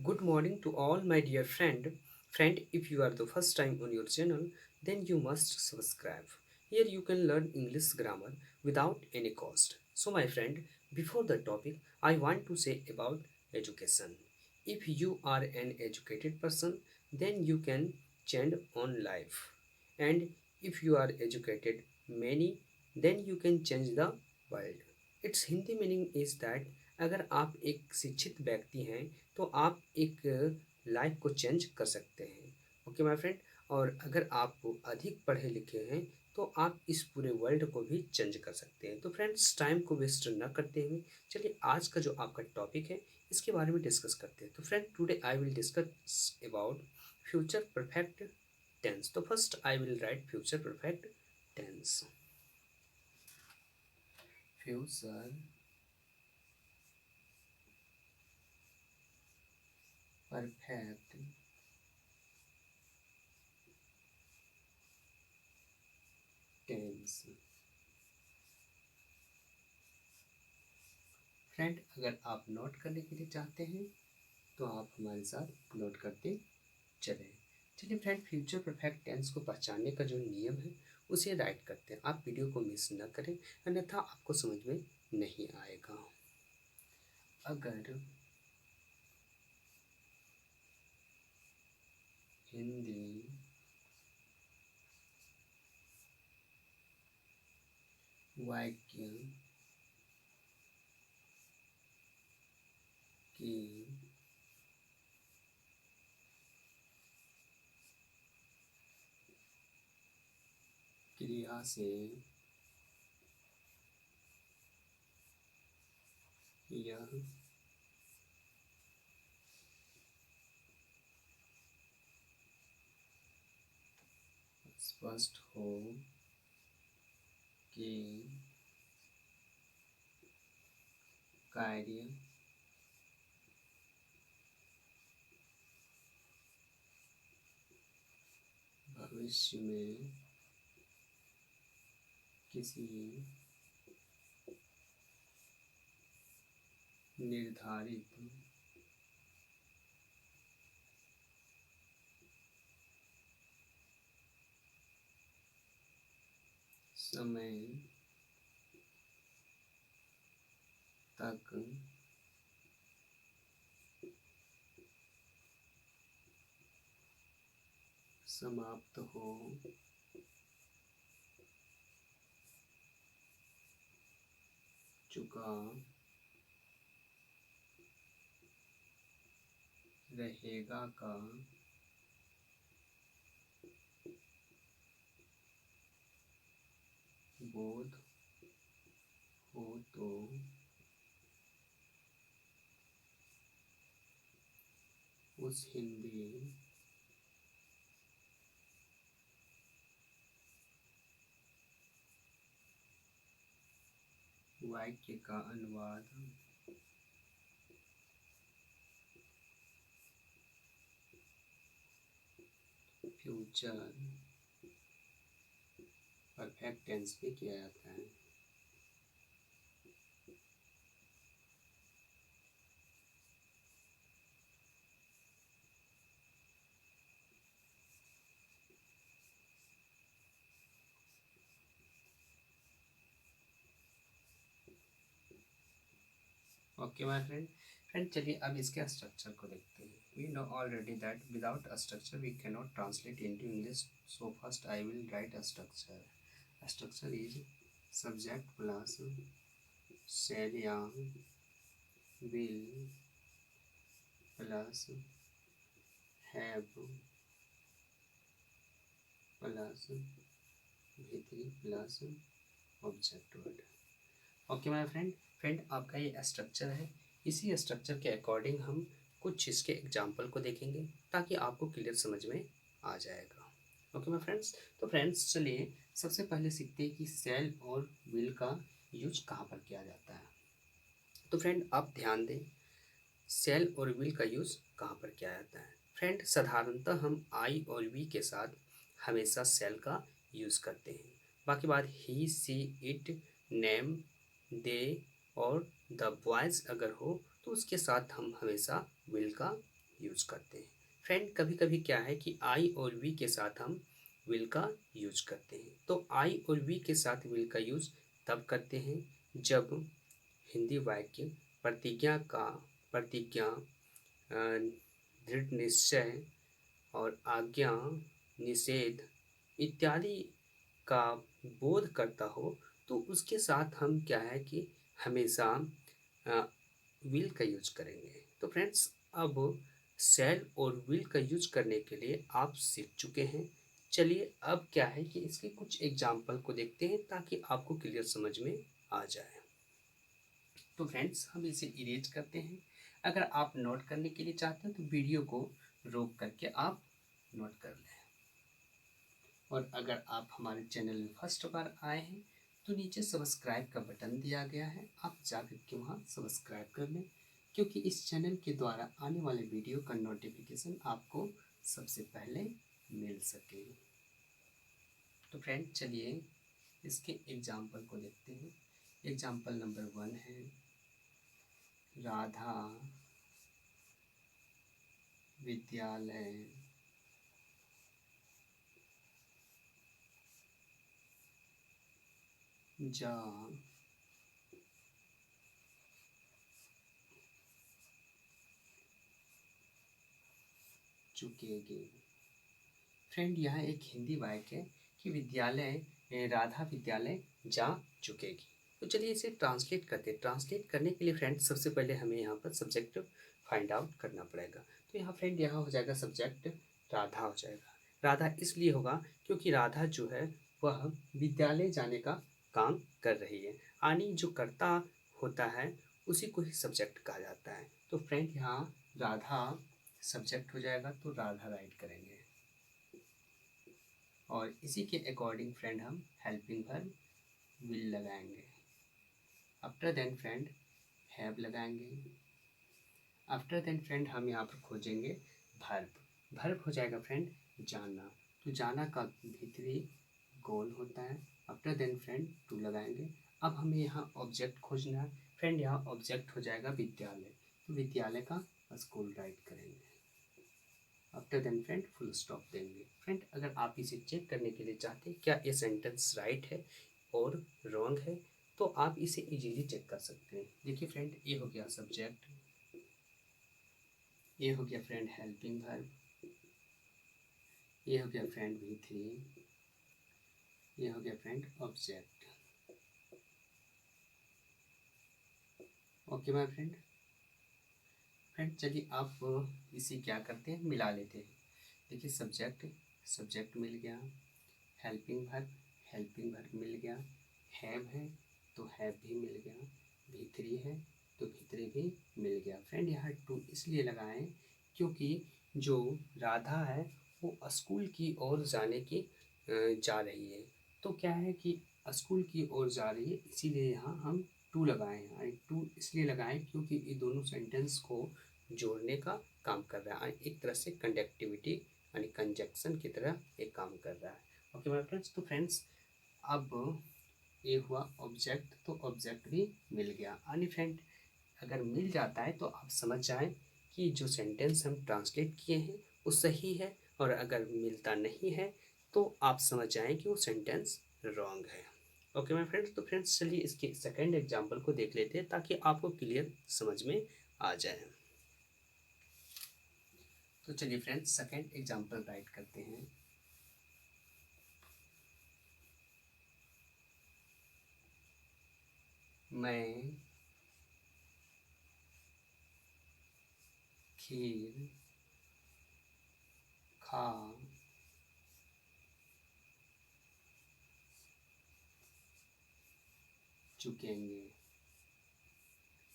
Good morning to all my dear friend. Friend, if you are the first time on your channel, then you must subscribe. Here you can learn English grammar without any cost. So my friend, before the topic, I want to say about education. If you are an educated person, then you can change on life. And if you are educated many, then you can change the world. Its Hindi meaning is that अगर आप एक शिक्षित व्यक्ति हैं तो आप एक life को चेंज कर सकते हैं। Okay my friend. और अगर आप अधिक पढ़े लिखे हैं तो आप इस पूरे वर्ल्ड को भी चेंज कर सकते हैं। तो फ्रेंड्स, टाइम को वेस्ट न करते हुए चलिए आज का जो आपका टॉपिक है इसके बारे में डिस्कस करते हैं। तो friend, today I will discuss about future perfect tense. तो first I will write future perfect tense. Future perfect tense. Friend, अगर आप नोट करने के लिए चाहते हैं तो आप हमारे साथ नोट करते चलें। चलिए फ्रेंड, फ्यूचर परफेक्ट टेंस को पहचानने का जो नियम है उसे राइट करते हैं। आप वीडियो को मिस न करें, अन्यथा आपको समझ में नहीं आएगा। अगर हिंदी वाक्य की क्रिया से यह स्पष्ट हो कि कार्य भविष्य में किसी निर्धारित समय तक समाप्त हो चुका रहेगा का बोध हो तो उस हिंदी वाक्य का अनुवाद फ्यूचर परफेक्ट टेंस में किया जाता है। Okay my friend. फ्रेंड, चलिए अब इसके स्ट्रक्चर को देखते हैं। We know already that without a structure we can not translate into English. So first I will write a structure. Structure is subject plus shall या will plus have plus V3 plus object word. Okay my friend. Friend, आपका ये structure है। इसी structure के according हम कुछ इसके example को देखेंगे ताकि आपको क्लियर समझ में आ जाएगा। Okay my friends. तो फ्रेंड्स, चलिए सबसे पहले सीखते हैं कि सेल और विल का यूज कहाँ पर किया जाता है। तो फ्रेंड, आप ध्यान दें, सेल और विल का यूज़ कहाँ पर किया जाता है। फ्रेंड, साधारणतः हम आई और वी के साथ हमेशा सेल का यूज़ करते हैं। बाकी बात ही, सी, इट, नेम, दे और द बॉयज़ अगर हो तो उसके साथ हम हमेशा विल का यूज़ करते हैं। फ्रेंड कभी कभी क्या है कि आई और वी के साथ हम विल का यूज करते हैं। तो आई और वी के साथ विल का यूज तब करते हैं जब हिंदी वाक्य प्रतिज्ञा, दृढ़ निश्चय और आज्ञा, निषेध इत्यादि का बोध करता हो, तो उसके साथ हम क्या है कि हमेशा विल का यूज करेंगे। तो फ्रेंड्स अब शैल और विल का यूज करने के लिए आप सीख चुके हैं। चलिए अब क्या है कि इसके कुछ एग्जाम्पल को देखते हैं ताकि आपको क्लियर समझ में आ जाए। तो फ्रेंड्स हम इसे इरेज करते हैं। अगर आप नोट करने के लिए चाहते हैं तो वीडियो को रोक करके आप नोट कर लें। और अगर आप हमारे चैनल में फर्स्ट बार आए हैं तो नीचे सब्सक्राइब का बटन दिया गया है, आप जाकर के वहाँ सब्सक्राइब कर लें, क्योंकि इस चैनल के द्वारा आने वाले वीडियो का नोटिफिकेशन आपको सबसे पहले मिल सके। तो फ्रेंड चलिए इसके एग्जाम्पल को देखते हैं। एग्जाम्पल नंबर 1 है राधा विद्यालय जा चुकेगी। फ्रेंड यहाँ एक हिंदी वाक्य है कि राधा विद्यालय जा चुकेगी। तो चलिए इसे ट्रांसलेट करते हैं। ट्रांसलेट करने के लिए फ्रेंड सबसे पहले हमें यहाँ पर सब्जेक्ट फाइंड आउट करना पड़ेगा। तो यहाँ फ्रेंड यहाँ हो जाएगा सब्जेक्ट राधा हो जाएगा। राधा इसलिए होगा क्योंकि राधा जो है वह विद्यालय जाने का काम कर रही है, यानी जो कर्ता होता है उसी को ही सब्जेक्ट कहा जाता है। तो फ्रेंड यहाँ राधा सब्जेक्ट हो जाएगा, तो राधा राइट करेंगे। और इसी के अकॉर्डिंग फ्रेंड हम हेल्पिंग वर्ब विल लगाएंगे। आफ्टर देन फ्रेंड हैव लगाएंगे। आफ्टर देन फ्रेंड हम यहाँ पर खोजेंगे वर्ब। वर्ब हो जाएगा फ्रेंड जाना। तो जाना का भीतरी गोल होता है। आफ्टर देन फ्रेंड टू लगाएंगे। अब हमें यहाँ ऑब्जेक्ट खोजना है। फ्रेंड यहाँ ऑब्जेक्ट हो जाएगा विद्यालय, तो विद्यालय का स्कूल राइट करेंगे। After then friend full stop देंगे। फ्रेंड अगर आप इसे चेक करने के लिए चाहते हैं क्या ये सेंटेंस राइट है और रॉन्ग है, तो आप इसे इजीली चेक कर सकते हैं। देखिए फ्रेंड ये हो गया सब्जेक्ट, ये हो गया फ्रेंड हेल्पिंग वर्ब, ये हो गया फ्रेंड V3, ये हो गया friend object. Okay my friend. Friend चलिए आप इसे क्या करते हैं मिला लेते हैं। देखिए सब्जेक्ट मिल गया, हेल्पिंग वर्ब मिल गया, हैव है तो हैव भी मिल गया, V3 है तो V3 भी मिल गया। फ्रेंड यहाँ टू इसलिए लगाएं क्योंकि जो राधा है वो स्कूल की ओर जा रही है। तो क्या है कि स्कूल की ओर जा रही है, इसीलिए यहाँ हम टू लगाए हैं। टू इसलिए लगाएं क्योंकि ये दोनों सेंटेंस को जोड़ने का काम कर रहा है, एक तरह से कंडक्टिविटी यानी कंजक्शन की तरह एक काम कर रहा है। Okay my friends. तो फ्रेंड्स अब ये हुआ ऑब्जेक्ट, तो ऑब्जेक्ट भी मिल गया। यानी फ्रेंड अगर मिल जाता है तो आप समझ जाएं कि जो सेंटेंस हम ट्रांसलेट किए हैं वो सही है, और अगर मिलता नहीं है तो आप समझ जाएं कि वो सेंटेंस रॉन्ग है। Okay my friends. तो फ्रेंड्स चलिए इसके सेकंड एग्जांपल को देख लेते हैं ताकि आपको क्लियर समझ में आ जाए। तो चलिए फ्रेंड्स सेकंड एग्जांपल राइट करते हैं। मैं खीर खा चुकेंगे।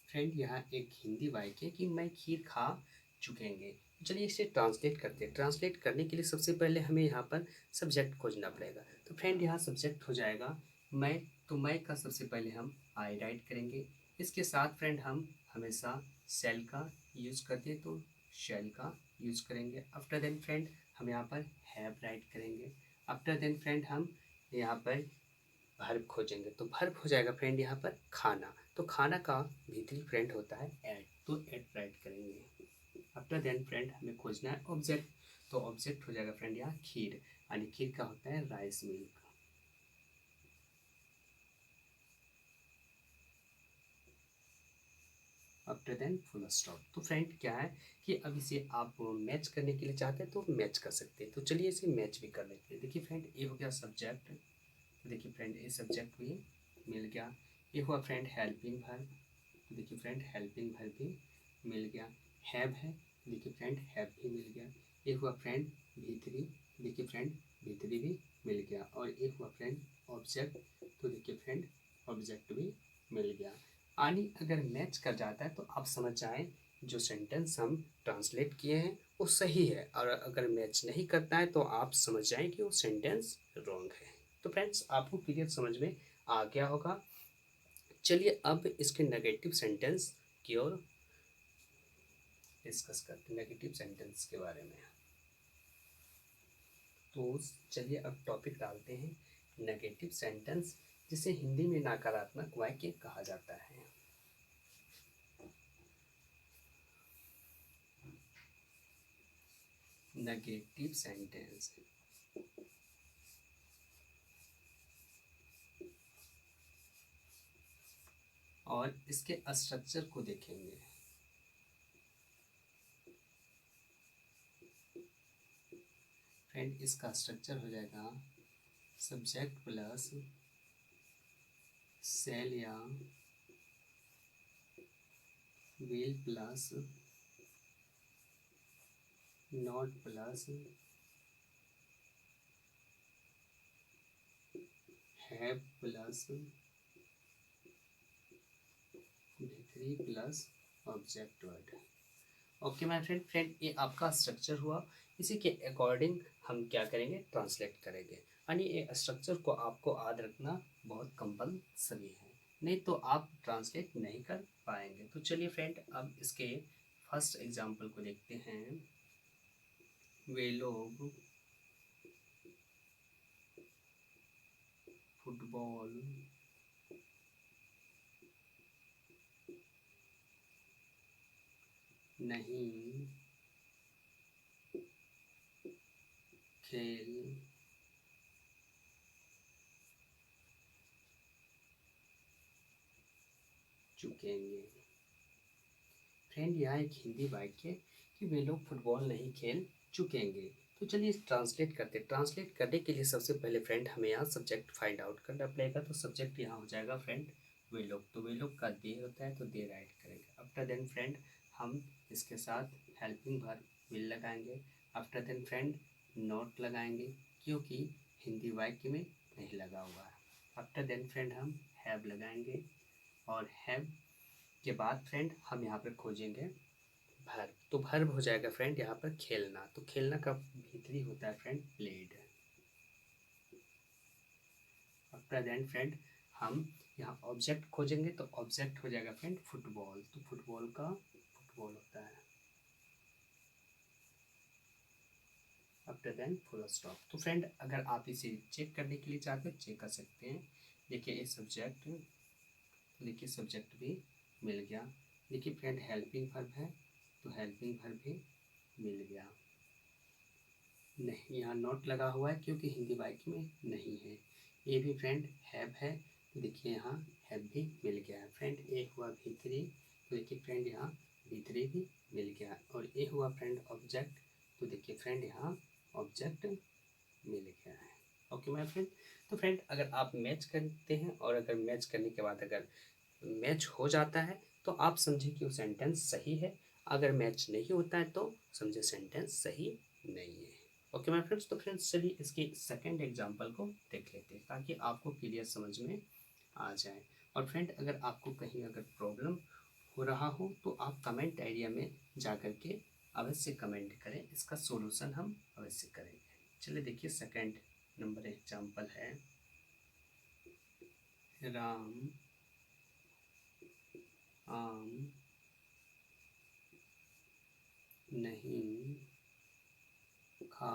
फ्रेंड यहाँ एक हिंदी वाक्य है कि मैं खीर खा चुकेंगे। चलिए इसे ट्रांसलेट करते हैं। ट्रांसलेट करने के लिए सबसे पहले हमें यहाँ पर सब्जेक्ट खोजना पड़ेगा। तो फ्रेंड यहाँ सब्जेक्ट हो जाएगा मैं, तो मैं का सबसे पहले हम आई राइट करेंगे। इसके साथ फ्रेंड हम हमेशा शैल का यूज़ करते हैं, तो शैल का यूज़ करेंगे। आफ्टर देन फ्रेंड हम यहाँ पर हैव राइट करेंगे। आफ्टर देन फ्रेंड हम यहाँ पर वर्ब खोजेंगे, तो वर्ब हो जाएगा फ्रेंड यहाँ पर खाना। तो खाना का भीतरी फ्रेंड होता है एट, तो एट राइट करेंगे। आफ्टर देन फ्रेंड हमें खोजना है ऑब्जेक्ट, तो ऑब्जेक्ट हो जाएगा फ्रेंड यहाँ खीर, यानी खीर का होता है rice milk. After then full stop. तो फ्रेंड क्या है कि अब इसे आप मैच करने के लिए चाहते हैं तो मैच कर सकते हैं, तो चलिए इसे मैच भी कर लेते हैं। देखिए फ्रेंड ये हो गया सब्जेक्ट, देखिए फ्रेंड ये सब्जेक्ट भी मिल गया। ये हुआ फ्रेंड हेल्पिंग वर्ब, देखिए फ्रेंड हेल्पिंग वर्ब भी मिल गया। हैव है, देखिए फ्रेंड हैव भी मिल गया। ये हुआ फ्रेंड भीतरी, देखिए फ्रेंड भीतरी भी मिल गया। और एक हुआ फ्रेंड ऑब्जेक्ट, तो देखिए फ्रेंड ऑब्जेक्ट भी मिल गया। यानी अगर मैच कर जाता है तो आप समझ जाएं जो सेंटेंस हम ट्रांसलेट किए हैं वो सही है, और अगर मैच नहीं करता है तो आप समझ जाएं कि वो सेंटेंस रॉन्ग है। तो फ्रेंड्स आपको क्लियर समझ में आ गया होगा। चलिए अब इसके नेगेटिव सेंटेंस की ओर डिस्कस करते हैं, नेगेटिव सेंटेंस के बारे में। तो चलिए अब टॉपिक डालते हैं नेगेटिव सेंटेंस, जिसे हिंदी में नकारात्मक वाक्य कहा जाता है। नेगेटिव सेंटेंस, और इसके स्ट्रक्चर को देखेंगे। फ्रेंड इसका स्ट्रक्चर हो जाएगा सब्जेक्ट प्लस सेल या will plus not plus have plus V3 plus object word. Okay my friend, ये आपका स्ट्रक्चर हुआ। इसी के अकॉर्डिंग हम क्या करेंगे, ट्रांसलेट करेंगे। यानी ये स्ट्रक्चर को आपको याद रखना बहुत कंपलसरी है, नहीं तो आप ट्रांसलेट नहीं कर पाएंगे। तो चलिए फ्रेंड अब इसके फर्स्ट एग्जांपल को देखते हैं। वे लोग फुटबॉल नहीं खेल चुकेंगे। फ्रेंड यहाँ एक हिंदी वाक्य कि वे लोग फुटबॉल नहीं खेल चुकेंगे। तो चलिए ट्रांसलेट करते हैं। ट्रांसलेट करने के लिए सबसे पहले फ्रेंड हमें यहाँ सब्जेक्ट फाइंड आउट करना पड़ेगा। तो सब्जेक्ट यहाँ हो जाएगा फ्रेंड वे लोग, तो वे लोग का दे होता है तो दे राइट करेंगे। आफ्टर देन फ्रेंड हम इसके साथ हेल्पिंग वर्ब विल लगाएंगे। आफ्टर देन फ्रेंड नॉट लगाएंगे क्योंकि हिंदी वाक्य में नहीं लगा हुआ है। आफ्टर देन फ्रेंड हम हैव लगाएंगे, और हैव के बाद फ्रेंड हम यहाँ पर खोजेंगे वर्ब। तो वर्ब हो जाएगा फ्रेंड यहाँ पर खेलना, तो खेलना का भीतरी होता है friend played. After then friend हम यहाँ ऑब्जेक्ट खोजेंगे, तो ऑब्जेक्ट हो जाएगा फ्रेंड फुटबॉल, तो फुटबॉल का फुटबॉल होता है। After then full stop. तो फ्रेंड अगर आप इसे चेक करने के लिए चाहते हैं चेक कर सकते हैं। देखिए ये सब्जेक्ट, देखिए सब्जेक्ट भी मिल गया। देखिए फ्रेंड हेल्पिंग वर्ब है, तो हेल्पिंग वर्ब भी मिल गया। नहीं यहाँ नोट लगा हुआ है क्योंकि हिंदी वाक्य में नहीं है। ये भी फ्रेंड हैव है, तो देखिए यहाँ हैव भी मिल गया है। फ्रेंड ए हुआ भीतरी, तो देखिए फ्रेंड यहाँ भीतरी भी मिल गया। और ए हुआ फ्रेंड ऑब्जेक्ट, तो देखिए फ्रेंड यहाँ ऑब्जेक्ट मिल गया है। Okay my friend. तो फ्रेंड अगर आप मैच करते हैं और अगर मैच करने के बाद अगर मैच हो जाता है तो आप समझे कि वो सेंटेंस सही है, अगर मैच नहीं होता है तो समझे सेंटेंस सही नहीं है। Okay my friends. तो फ्रेंड्स चलिए इसके सेकंड एग्जांपल को देख लेते हैं ताकि आपको क्लियर समझ में आ जाए। और फ्रेंड अगर आपको कहीं अगर प्रॉब्लम हो रहा हो तो आप कमेंट एरिया में जा कर के अवश्य कमेंट करें, इसका सॉल्यूशन हम अवश्य करेंगे। चलिए देखिए सेकंड नंबर एग्जांपल है राम आम नहीं खा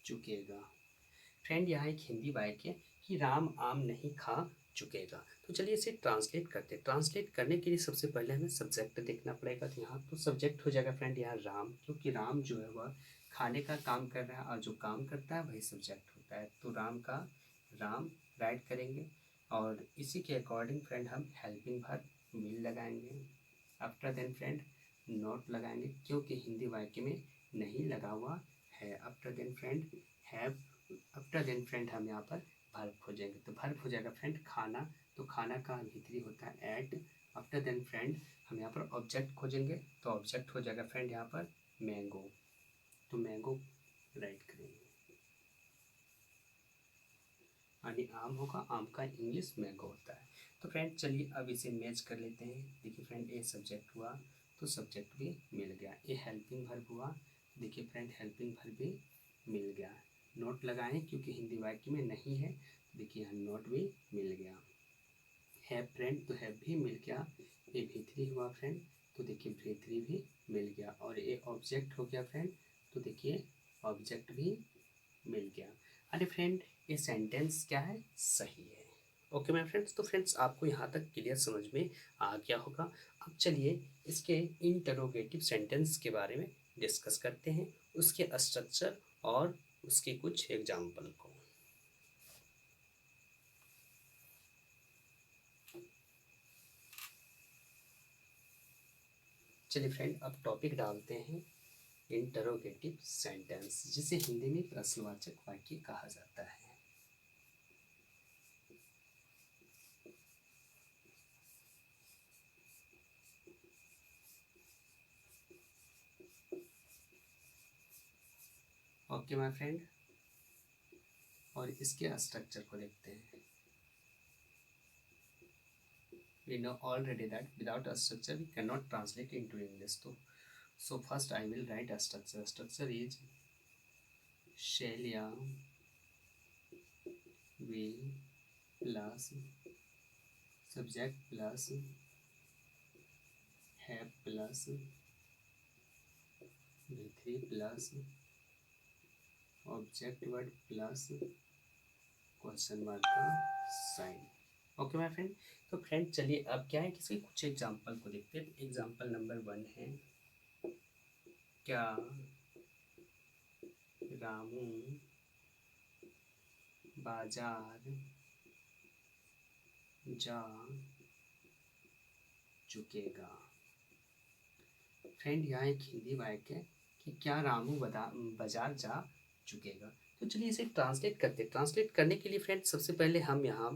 चुकेगा। फ्रेंड यहाँ एक हिंदी वाक्य कि राम आम नहीं खा चुकेगा। तो चलिए इसे ट्रांसलेट करते हैं। ट्रांसलेट करने के लिए सबसे पहले हमें सब्जेक्ट देखना पड़ेगा। तो यहाँ तो सब्जेक्ट हो जाएगा फ्रेंड यहाँ राम, क्योंकि राम जो है वह खाने का काम कर रहा है और जो काम करता है वही सब्जेक्ट होता है। तो राम का राम राइट करेंगे और इसी के अकॉर्डिंग फ्रेंड हम हेल्पिंग वर्ब मिल लगाएंगे। आफ्टर देन फ्रेंड नॉट लगाएंगे, क्योंकि हिंदी वाक्य में नहीं लगा हुआ है। After then friend have, after then friend हम यहाँ पर वर्ब खोजेंगे। तो वर्ब हो जाएगा फ्रेंड खाना, तो खाना का भीतरी होता है एट। आफ्टर देन फ्रेंड हम यहाँ पर ऑब्जेक्ट खोजेंगे, तो ऑब्जेक्ट हो जाएगा फ्रेंड यहाँ पर मैंगो। तो मैंगो राइट करेंगे, यानी आम होगा, आम का इंग्लिश मैंगो होता है। तो फ्रेंड चलिए अब इसे मैच कर लेते हैं। देखिए फ्रेंड ये सब्जेक्ट हुआ, तो सब्जेक्ट भी मिल गया। ये हेल्पिंग वर्ब हुआ, देखिए फ्रेंड हेल्पिंग वर्ब भी मिल गया। नोट लगाएं क्योंकि हिंदी वाक्य में नहीं है, देखिए यहाँ नोट भी मिल गया। हैव फ्रेंड, तो हैव भी मिल गया। ये भी हुआ फ्रेंड, तो देखिए भी मिल गया। और ये ऑब्जेक्ट हो गया फ्रेंड, तो देखिए ऑब्जेक्ट भी मिल गया। अरे फ्रेंड ये सेंटेंस क्या है, सही है। ओके माय फ्रेंड्स, तो फ्रेंड्स आपको यहाँ तक क्लियर समझ में आ गया होगा। अब चलिए इसके इंटरोगेटिव सेंटेंस के बारे में डिस्कस करते हैं, उसके स्ट्रक्चर और उसके कुछ एग्जाम्पल को। चलिए फ्रेंड अब टॉपिक डालते हैं इंटरोगेटिव सेंटेंस, जिसे हिंदी में प्रश्नवाचक वाक्य कहा जाता है। ओके माय फ्रेंड, और इसके स्ट्रक्चर को देखते हैं। We know already that without a structure we cannot translate into English. So first I will write a structure. Structure is Shelia will plus subject plus have plus v3 plus object word plus question mark का sign. Okay my friend, तो friend चलिए अब क्या है कि इसके कुछ example को देखते हैं। एग्जांपल नंबर 1 है, क्या रामू बाजार जा चुकेगा। फ्रेंड यहाँ एक हिंदी वाक्य है कि क्या रामू बाजार जा चुकेगा। तो चलिए इसे ट्रांसलेट करते हैं। ट्रांसलेट करने के लिए फ्रेंड सबसे पहले हम यहाँ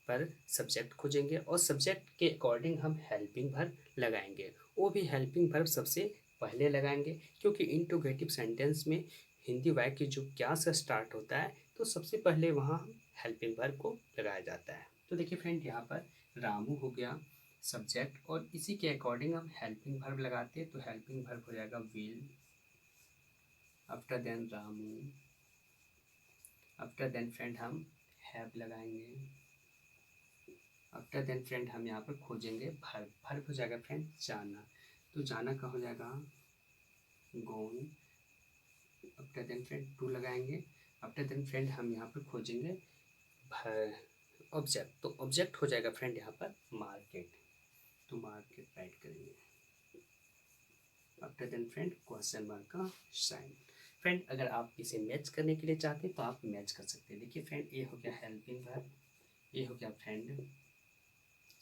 पर सब्जेक्ट खोजेंगे और सब्जेक्ट के अकॉर्डिंग हम हेल्पिंग वर्ब लगाएंगे। वो भी हेल्पिंग वर्ब सबसे पहले लगाएंगे, क्योंकि इंट्रोगेटिव सेंटेंस में हिंदी वाक्य जो क्या से स्टार्ट होता है, तो सबसे पहले वहाँ हेल्पिंग वर्ब को लगाया जाता है। तो देखिए फ्रेंड यहाँ पर रामू हो गया सब्जेक्ट, और इसी के अकॉर्डिंग हम हेल्पिंग वर्ब लगाते हैं। तो हेल्पिंग वर्ब हो जाएगा will, after then Ramu, after then friend हम हैव लगाएंगे, आफ्टर देन फ्रेंड हम यहाँ पर खोजेंगे वर्ब। वर्ब हो जाएगा फ्रेंड जाना, तो जाना का हो जाएगा गोन, आफ्टर देन फ्रेंड टू लगाएंगे, आफ्टर देन फ्रेंड हम यहाँ पर खोजेंगे ऑब्जेक्ट। तो ऑब्जेक्ट हो जाएगा फ्रेंड यहाँ पर मार्केट, तो मार्केट राइट करेंगे। After then friend question mark का साइन। फ्रेंड अगर आप इसे मैच करने के लिए चाहते हैं तो आप मैच कर सकते हैं। देखिए फ्रेंड ये हो गया हेल्पिंग वर्ब, ये हो गया फ्रेंड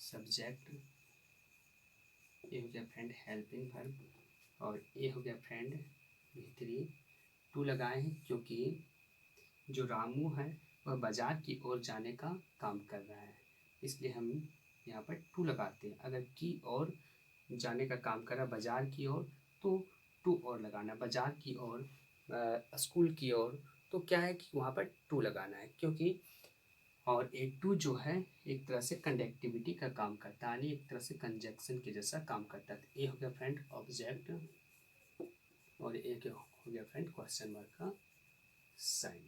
सब्जेक्ट, ये हो गया फ्रेंड हेल्पिंग वर्ब, और ये हो गया फ्रेंड भीतरी। टू लगाए हैं क्योंकि जो रामू है वह बाजार की ओर जाने का काम कर रहा है, इसलिए हम यहाँ पर टू लगाते हैं। अगर की ओर जाने का काम कर रहा है बाजार की ओर, तो टू और लगाना, बाजार की ओर, स्कूल की ओर, तो क्या है कि वहाँ पर टू लगाना है, क्योंकि और ए टू जो है एक तरह से कंडक्टिविटी का काम करता है, यानी एक तरह से कंजक्शन के जैसा काम करता है। तो ये हो गया फ्रेंड ऑब्जेक्ट, और एक हो गया फ्रेंड क्वेश्चन मार्क का साइन।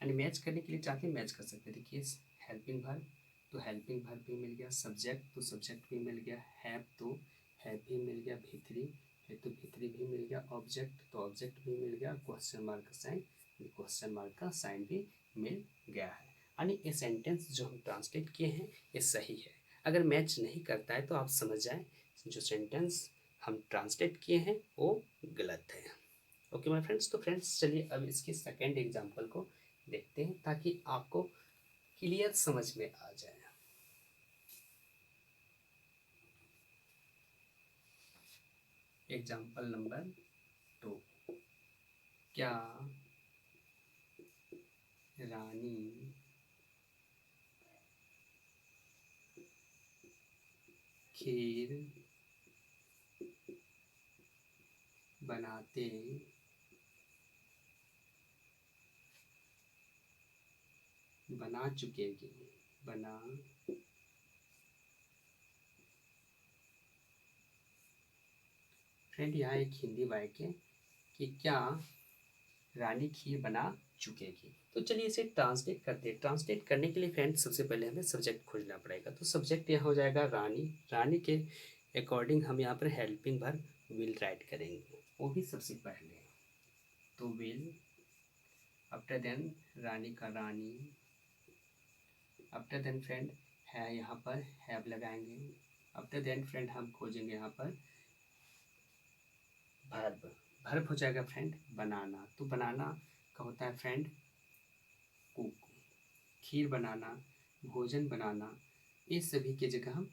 यानी मैच करने के लिए चाहते हैं मैच कर सकते हैं। देखिए हेल्पिंग वर्ब, तो हेल्पिंग वर्ब भी मिल गया, सब्जेक्ट तो सब्जेक्ट भी मिल गया, हैव तो हैव भी मिल गया, भीतरी है तो भीतरी भी मिल गया, ऑब्जेक्ट तो ऑब्जेक्ट भी मिल गया, क्वेश्चन मार्क का साइन, क्वेश्चन मार्क का साइन भी मिल गया है। यानी ये सेंटेंस जो हम ट्रांसलेट किए हैं ये सही है। अगर मैच नहीं करता है तो आप समझ जाएं जो सेंटेंस हम ट्रांसलेट किए हैं वो गलत है। ओके माय फ्रेंड्स, तो फ्रेंड्स चलिए अब इसकी सेकेंड एग्जांपल को देखते हैं ताकि आपको क्लियर समझ में आ जाए। एग्जांपल नंबर 2, क्या रानी खीर बनाते बना चुकेगी बना फ्रेंड यहाँ एक हिंदी वाक्य कि क्या रानी खीर बना चुकेगी। तो चलिए इसे ट्रांसलेट करते हैं। ट्रांसलेट करने के लिए फ्रेंड सबसे पहले हमें सब्जेक्ट खोजना पड़ेगा। तो सब्जेक्ट यहाँ हो जाएगा रानी। रानी के अकॉर्डिंग हम यहाँ पर हेल्पिंग वर्ब विल राइट करेंगे, वो भी सबसे पहले। तो विल, आफ्टर देन रानी का रानी, आफ्टर देन फ्रेंड है यहाँ पर हैव लगाएंगे। आफ्टर देन फ्रेंड हम खोजेंगे यहाँ पर वर्ब। वर्ब हो जाएगा फ्रेंड बनाना। तो बनाना का होता है फ्रेंड कुक। खीर बनाना, भोजन बनाना, ये सभी की जगह हम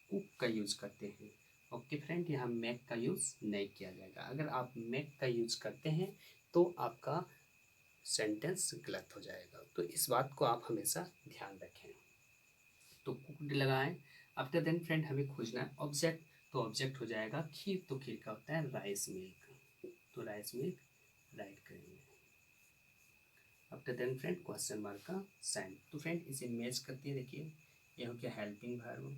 कुक का यूज़ करते हैं। ओके फ्रेंड, यहाँ मेक का यूज़ नहीं किया जाएगा। अगर आप मेक का यूज़ करते हैं तो आपका सेंटेंस गलत हो जाएगा। तो इस बात को आप हमेशा ध्यान रखें। तो कुकड लगाएं। आफ्टर देन फ्रेंड हमें खोजना है ऑब्जेक्ट। तो ऑब्जेक्ट हो जाएगा खीर। तो खीर का होता है राइस मिल्क। तो राइस मिल्क राइट करेंगे। After then friend question mark का साइन। तो फ्रेंड इसे मैच करते हैं। देखिए ये हो गया हेल्पिंग वर्ब,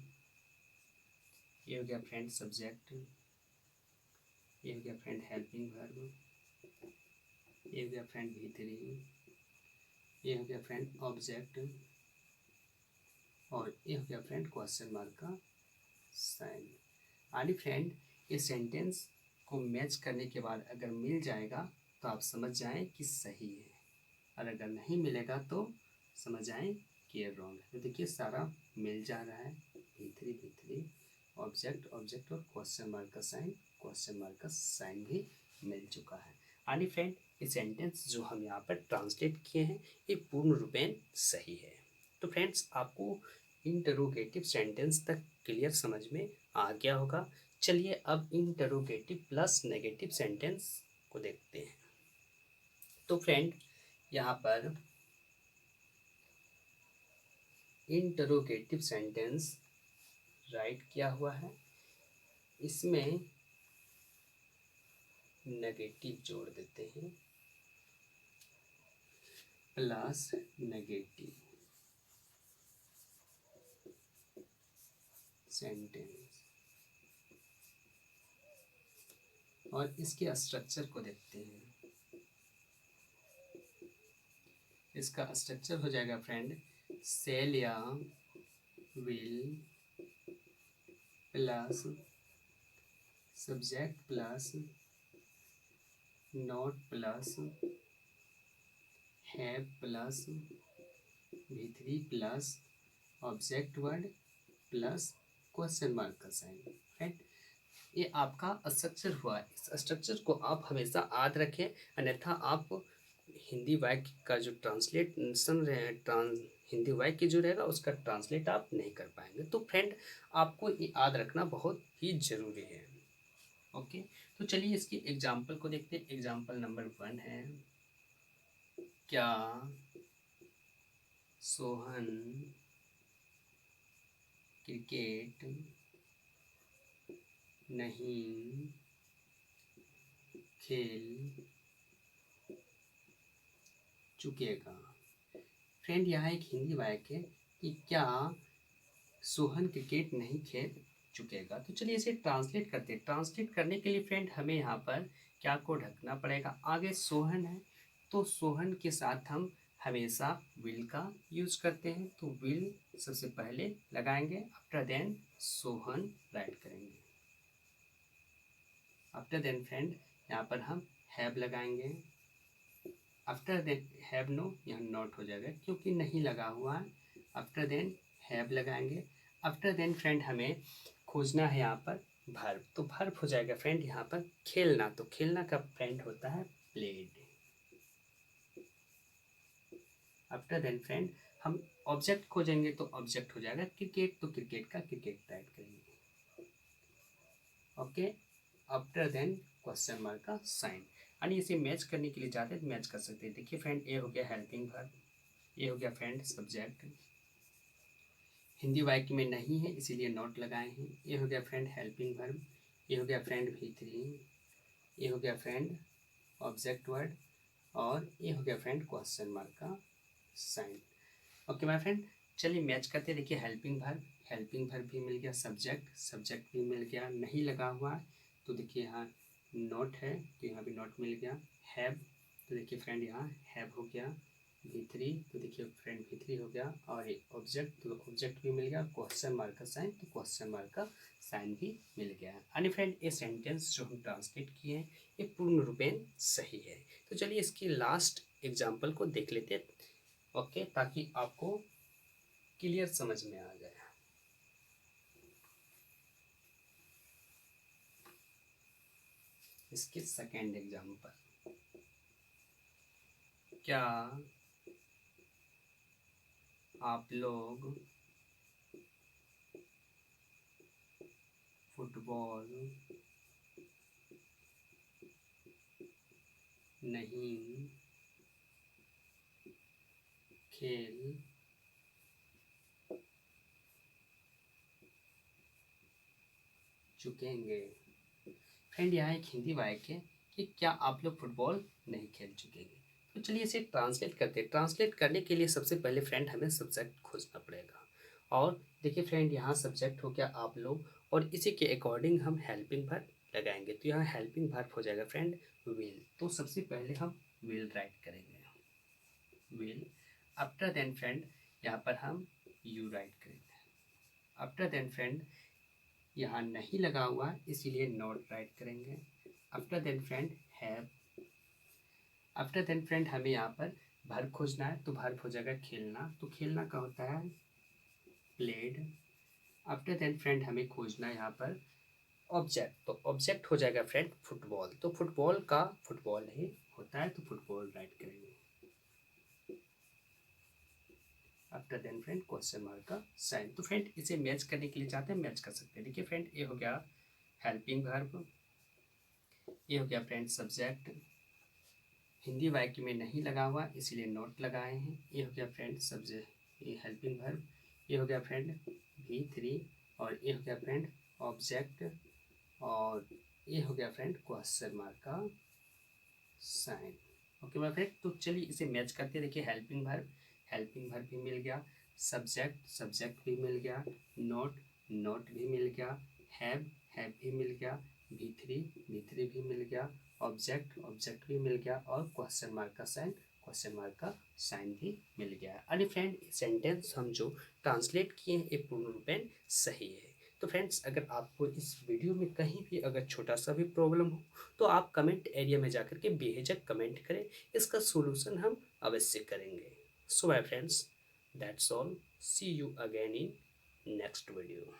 ये हो गया फ्रेंड सब्जेक्ट, ये हो गया फ्रेंड हेल्पिंग वर्ब, ये हो गया फ्रेंड भीतरी, ये हो गया फ्रेंड ऑब्जेक्ट, और ये हो गया फ्रेंड क्वेश्चन मार्क का साइन। यानी फ्रेंड ये सेंटेंस को मैच करने के बाद अगर मिल जाएगा तो आप समझ जाएं कि सही है, और अगर नहीं मिलेगा तो समझ जाएं कि ये रॉन्ग है। तो देखिए सारा मिल जा रहा है। भीतरी भीतरी, ऑब्जेक्ट ऑब्जेक्ट और क्वेश्चन मार्क का साइन भी मिल चुका है। यानी फ्रेंड ये सेंटेंस जो हम यहाँ पर ट्रांसलेट किए हैं ये पूर्ण रूपेण सही है। तो फ्रेंड्स आपको इंटरोगेटिव सेंटेंस तक क्लियर समझ में आ गया होगा। चलिए अब इंटरोगेटिव प्लस नेगेटिव सेंटेंस को देखते हैं। तो फ्रेंड यहाँ पर इंटरोगेटिव सेंटेंस राइट किया हुआ है, इसमें नेगेटिव जोड़ देते हैं, प्लस नेगेटिव सेंटेंस। और इसके स्ट्रक्चर को देखते हैं। इसका स्ट्रक्चर हो जाएगा फ्रेंड सेल या will plus subject plus not plus have plus भीतरी plus object word plus question mark का साइन। राइट, ये आपका स्ट्रक्चर हुआ। इस स्ट्रक्चर को आप हमेशा याद रखें, अन्यथा आप हिंदी वाक्य का जो ट्रांसलेशन हिंदी वाक्य जो रहेगा उसका ट्रांसलेट आप नहीं कर पाएंगे। तो फ्रेंड आपको ये याद रखना बहुत ही ज़रूरी है। ओके, तो चलिए इसकी एग्जाम्पल को देखते हैं। एग्जाम्पल नंबर 1 है, क्या सोहन क्रिकेट नहीं खेल चुकेगा। फ्रेंड यहाँ एक हिंदी वाक्य है कि क्या सोहन क्रिकेट नहीं खेल चुकेगा। तो चलिए इसे ट्रांसलेट करते हैं। ट्रांसलेट करने के लिए फ्रेंड हमें यहाँ पर क्या को ढकना पड़ेगा। आगे सोहन है तो सोहन के साथ हम हमेशा विल का यूज़ करते हैं। तो विल सबसे पहले लगाएंगे, आफ्टर देन सोहन राइट करेंगे। आफ्टर देन फ्रेंड यहाँ पर हम हैव लगाएंगे। आफ्टर देन हैव नो यहाँ नॉट हो जाएगा क्योंकि नहीं लगा हुआ है। आफ्टर देन हैव लगाएंगे। आफ्टर देन फ्रेंड हमें खोजना है यहाँ पर वर्ब, तो वर्ब हो जाएगा फ्रेंड यहाँ पर खेलना, तो खेलना का फ्रेंड होता है प्लेड। आफ्टर देन फ्रेंड हम ऑब्जेक्ट खोजेंगे तो ऑब्जेक्ट हो जाएगा क्रिकेट, तो क्रिकेट का क्रिकेट राइट करेंगे। Okay, after then question mark का साइन। यानी इसे मैच करने के लिए जाते हैं तो मैच कर सकते हैं। देखिए फ्रेंड, ए हो गया हेल्पिंग वर्ब, ये हो गया फ्रेंड सब्जेक्ट, हिंदी वाक्य में नहीं है इसीलिए नॉट लगाए हैं। ये हो गया फ्रेंड हेल्पिंग वर्ब, ये हो गया फ्रेंड V3, ये हो गया फ्रेंड ऑब्जेक्ट वर्ड, और ये हो गया फ्रेंड क्वेश्चन मार्क का साइन। ओके माय फ्रेंड, चलिए मैच करते हैं। देखिए हेल्पिंग वर्ब भी मिल गया, सब्जेक्ट भी मिल गया, नहीं लगा हुआ है तो देखिए यहाँ नोट है तो यहाँ भी नोट मिल गया। हैव, तो देखिए फ्रेंड यहाँ हैव हो गया। V3, तो देखिए फ्रेंड V3 हो गया, और ऑब्जेक्ट, तो ऑब्जेक्ट भी मिल गया। क्वेश्चन मार्क का साइन, तो क्वेश्चन मार्क का साइन भी मिल गया। यानी फ्रेंड ये सेंटेंस जो हम ट्रांसलेट किए हैं ये पूर्ण रूपेण सही है। तो चलिए इसकी लास्ट एग्जाम्पल को देख लेते हैं, ओके, ताकि आपको क्लियर समझ में आ जाए। इसके सेकेंड एग्जाम्पल, क्या आप लोग फुटबॉल नहीं खेल चुकेंगे? फ्रेंड यहाँ एक हिंदी वाक्य है कि क्या आप लोग फुटबॉल नहीं खेल चुकेंगे। तो चलिए इसे ट्रांसलेट करते हैं। ट्रांसलेट करने के लिए सबसे पहले फ्रेंड हमें सब्जेक्ट खोजना पड़ेगा, और देखिए फ्रेंड यहाँ सब्जेक्ट हो गया आप लोग, और इसी के अकॉर्डिंग हम हेल्पिंग वर्ब लगाएंगे। तो यहाँ हेल्पिंग वर्ब हो जाएगा फ्रेंड विल, तो सबसे पहले हम विल राइट करेंगे, विल। आफ्टर देन फ्रेंड यहाँ पर हम यू राइट करेंगे। आफ्टर देन फ्रेंड यहाँ नहीं लगा हुआ इसीलिए नॉट राइट करेंगे। After then friend have. After then friend हमें यहाँ पर वर्ब खोजना है, तो वर्ब हो जाएगा खेलना, तो खेलना का होता है प्लेड। आफ्टर देन फ्रेंड हमें खोजना है यहाँ पर ऑब्जेक्ट, तो ऑब्जेक्ट हो जाएगा फ्रेंड फुटबॉल, तो फुटबॉल का फुटबॉल ही होता है, तो फुटबॉल राइट करेंगे। After then friend question mark का साइन। तो फ्रेंड इसे मैच करने के लिए चाहते हैं मैच कर सकते हैं। देखिए फ्रेंड ये हो गया हेल्पिंग वर्ब, ये हो गया फ्रेंड सब्जेक्ट, हिंदी वाक्य में नहीं लगा हुआ इसलिए नोट लगाए हैं। ये हो गया फ्रेंड सब्जेक्ट, ये हेल्पिंग वर्ब, ये हो गया फ्रेंड V3, और ये हो गया फ्रेंड ऑब्जेक्ट, और ये हो गया फ्रेंड क्वेश्चन मार्क का साइन। ओके माय फ्रेंड, तो चलिए इसे मैच करते हैं। देखिए हेल्पिंग वर्ब भी मिल गया, सब्जेक्ट भी मिल गया, नोट भी मिल गया, हैव भी मिल गया, V3 भी मिल गया, ऑब्जेक्ट भी मिल गया, और क्वेश्चन मार्क का साइन भी मिल गया। अरे फ्रेंड सेंटेंस हम जो ट्रांसलेट किए हैं ये पूर्ण रूपेण सही है। तो फ्रेंड्स अगर आपको इस वीडियो में कहीं भी अगर छोटा सा भी प्रॉब्लम हो तो आप कमेंट एरिया में जाकर के बेझिझक कमेंट करें, इसका सॉल्यूशन हम अवश्य करेंगे। So my friends, that's all, see you again in next video.